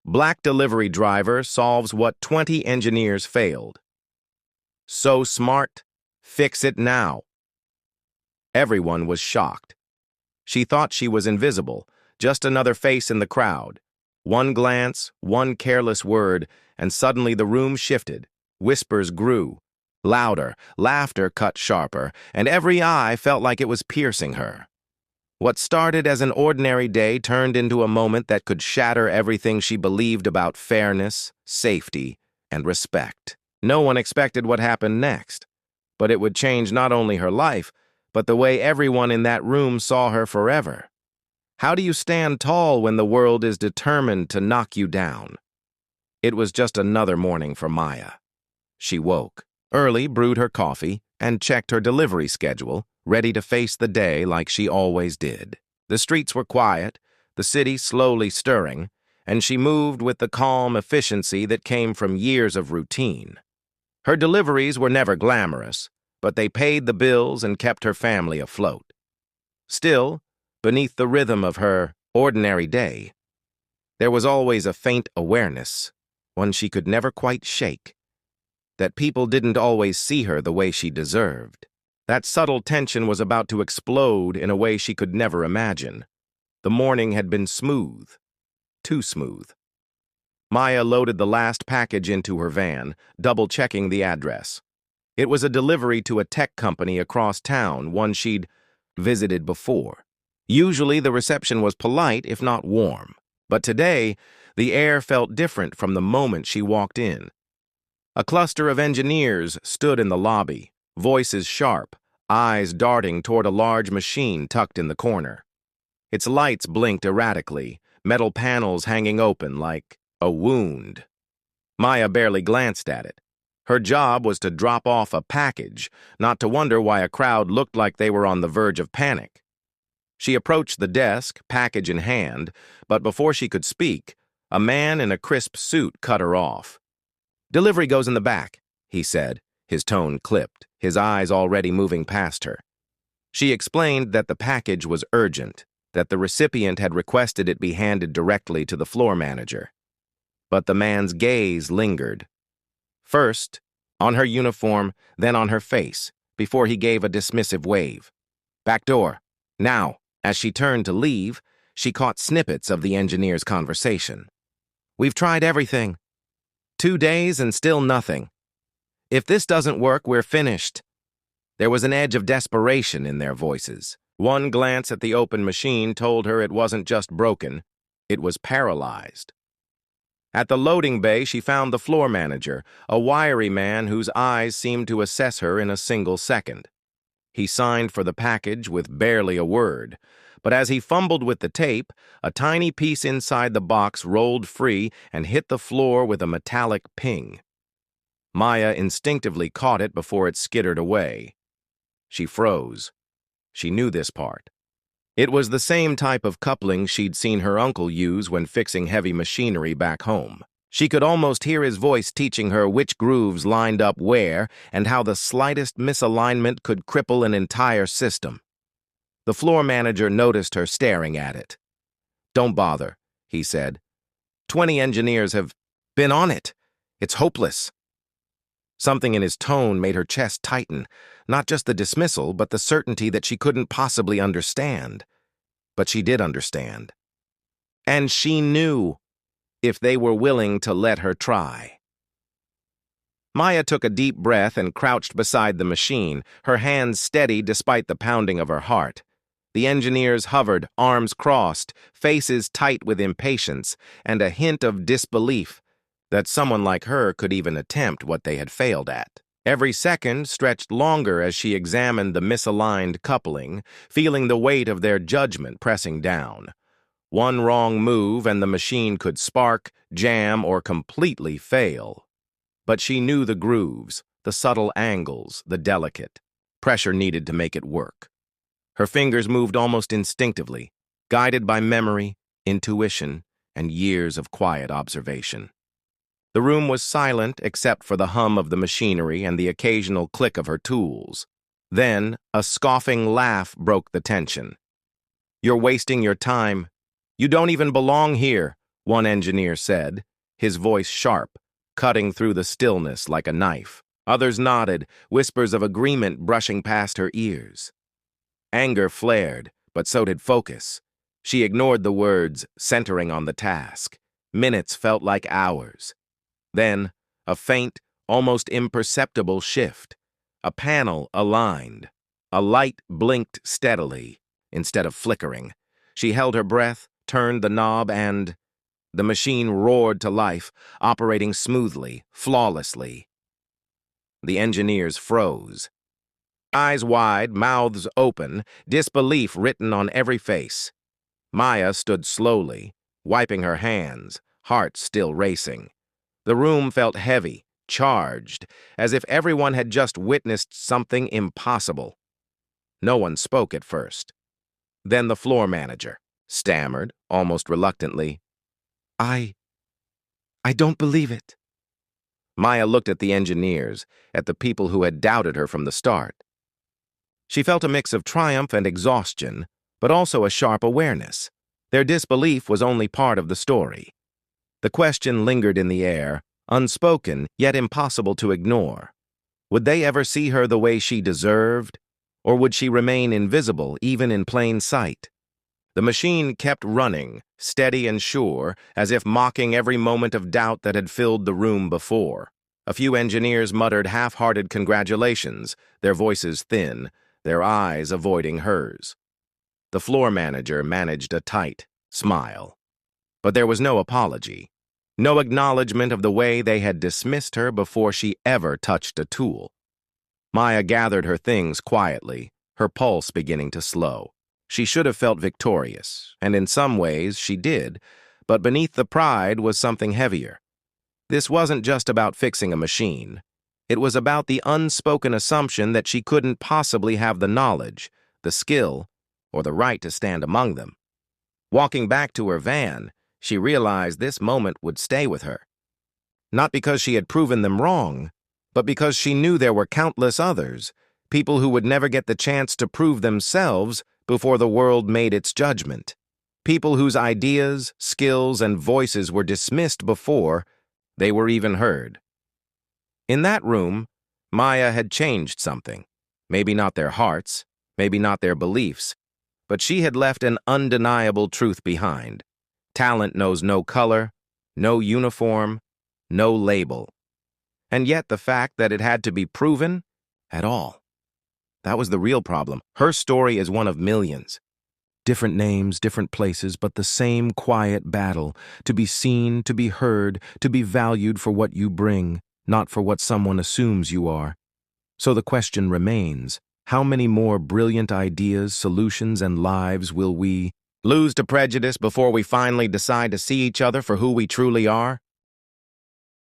Black delivery driver solves what 20 engineers failed. So smart, fix it now. Everyone was shocked. She thought she was invisible, just another face in the crowd. One glance, one careless word, and suddenly the room shifted. Whispers grew. Louder, laughter cut sharper, and every eye felt like it was piercing her. What started as an ordinary day turned into a moment that could shatter everything she believed about fairness, safety, and respect. No one expected what happened next, but it would change not only her life, but the way everyone in that room saw her forever. How do you stand tall when the world is determined to knock you down? It was just another morning for Maya. She woke early, brewed her coffee, and checked her delivery schedule, ready to face the day like she always did. The streets were quiet, the city slowly stirring, and she moved with the calm efficiency that came from years of routine. Her deliveries were never glamorous, but they paid the bills and kept her family afloat. Still, beneath the rhythm of her ordinary day, there was always a faint awareness, one she could never quite shake, that people didn't always see her the way she deserved. That subtle tension was about to explode in a way she could never imagine. The morning had been smooth, too smooth. Maya loaded the last package into her van, double-checking the address. It was a delivery to a tech company across town, one she'd visited before. Usually the reception was polite, if not warm. But today, the air felt different from the moment she walked in. A cluster of engineers stood in the lobby, voices sharp, eyes darting toward a large machine tucked in the corner. Its lights blinked erratically, metal panels hanging open like a wound. Maya barely glanced at it. Her job was to drop off a package, not to wonder why a crowd looked like they were on the verge of panic. She approached the desk, package in hand, but before she could speak, a man in a crisp suit cut her off. "Delivery goes in the back," he said, his tone clipped, his eyes already moving past her. She explained that the package was urgent, that the recipient had requested it be handed directly to the floor manager. But the man's gaze lingered. First, on her uniform, then on her face, before he gave a dismissive wave. "Back door, now." As she turned to leave, she caught snippets of the engineer's conversation. "We've tried everything. 2 days and still nothing. If this doesn't work, we're finished." There was an edge of desperation in their voices. One glance at the open machine told her it wasn't just broken, it was paralyzed. At the loading bay, she found the floor manager, a wiry man whose eyes seemed to assess her in a single second. He signed for the package with barely a word, but as he fumbled with the tape, a tiny piece inside the box rolled free and hit the floor with a metallic ping. Maya instinctively caught it before it skittered away. She froze. She knew this part. It was the same type of coupling she'd seen her uncle use when fixing heavy machinery back home. She could almost hear his voice teaching her which grooves lined up where and how the slightest misalignment could cripple an entire system. The floor manager noticed her staring at it. "Don't bother," he said. 20 engineers have been on it. It's hopeless." Something in his tone made her chest tighten, not just the dismissal, but the certainty that she couldn't possibly understand. But she did understand. And she knew, if they were willing to let her try. Maya took a deep breath and crouched beside the machine, her hands steady despite the pounding of her heart. The engineers hovered, arms crossed, faces tight with impatience, and a hint of disbelief that someone like her could even attempt what they had failed at. Every second stretched longer as she examined the misaligned coupling, feeling the weight of their judgment pressing down. One wrong move and the machine could spark, jam, or completely fail. But she knew the grooves, the subtle angles, the delicate pressure needed to make it work. Her fingers moved almost instinctively, guided by memory, intuition, and years of quiet observation. The room was silent except for the hum of the machinery and the occasional click of her tools. Then, a scoffing laugh broke the tension. "You're wasting your time. You don't even belong here. one engineer said, his voice sharp, cutting through the stillness like a knife. Others nodded, whispers of agreement brushing past her ears. Anger flared, but so did focus. She ignored the words, centering on the task. Minutes felt like hours. Then, a faint, almost imperceptible shift. A panel aligned. A light blinked steadily, instead of flickering. She held her breath, turned the knob, and the machine roared to life, operating smoothly, flawlessly. The engineers froze. Eyes wide, mouths open, disbelief written on every face. Maya stood slowly, wiping her hands, heart still racing. The room felt heavy, charged, as if everyone had just witnessed something impossible. No one spoke at first. Then the floor manager stammered, almost reluctantly, I don't believe it. Maya looked at the engineers, at the people who had doubted her from the start. She felt a mix of triumph and exhaustion, but also a sharp awareness. Their disbelief was only part of the story. The question lingered in the air, unspoken, yet impossible to ignore. Would they ever see her the way she deserved? Or would she remain invisible, even in plain sight? The machine kept running, steady and sure, as if mocking every moment of doubt that had filled the room before. A few engineers muttered half-hearted congratulations, their voices thin, their eyes avoiding hers. The floor manager managed a tight smile. But there was no apology, no acknowledgement of the way they had dismissed her before she ever touched a tool. Maya gathered her things quietly, her pulse beginning to slow. She should have felt victorious, and in some ways she did, but beneath the pride was something heavier. This wasn't just about fixing a machine. It was about the unspoken assumption that she couldn't possibly have the knowledge, the skill, or the right to stand among them. Walking back to her van, she realized this moment would stay with her. Not because she had proven them wrong, but because she knew there were countless others, people who would never get the chance to prove themselves before the world made its judgment. People whose ideas, skills, and voices were dismissed before they were even heard. In that room, Maya had changed something. Maybe not their hearts, maybe not their beliefs, but she had left an undeniable truth behind. Talent knows no color, no uniform, no label. And yet the fact that it had to be proven at all. That was the real problem. Her story is one of millions. Different names, different places, but the same quiet battle. To be seen, to be heard, to be valued for what you bring, not for what someone assumes you are. So the question remains, how many more brilliant ideas, solutions, and lives will we lose to prejudice before we finally decide to see each other for who we truly are?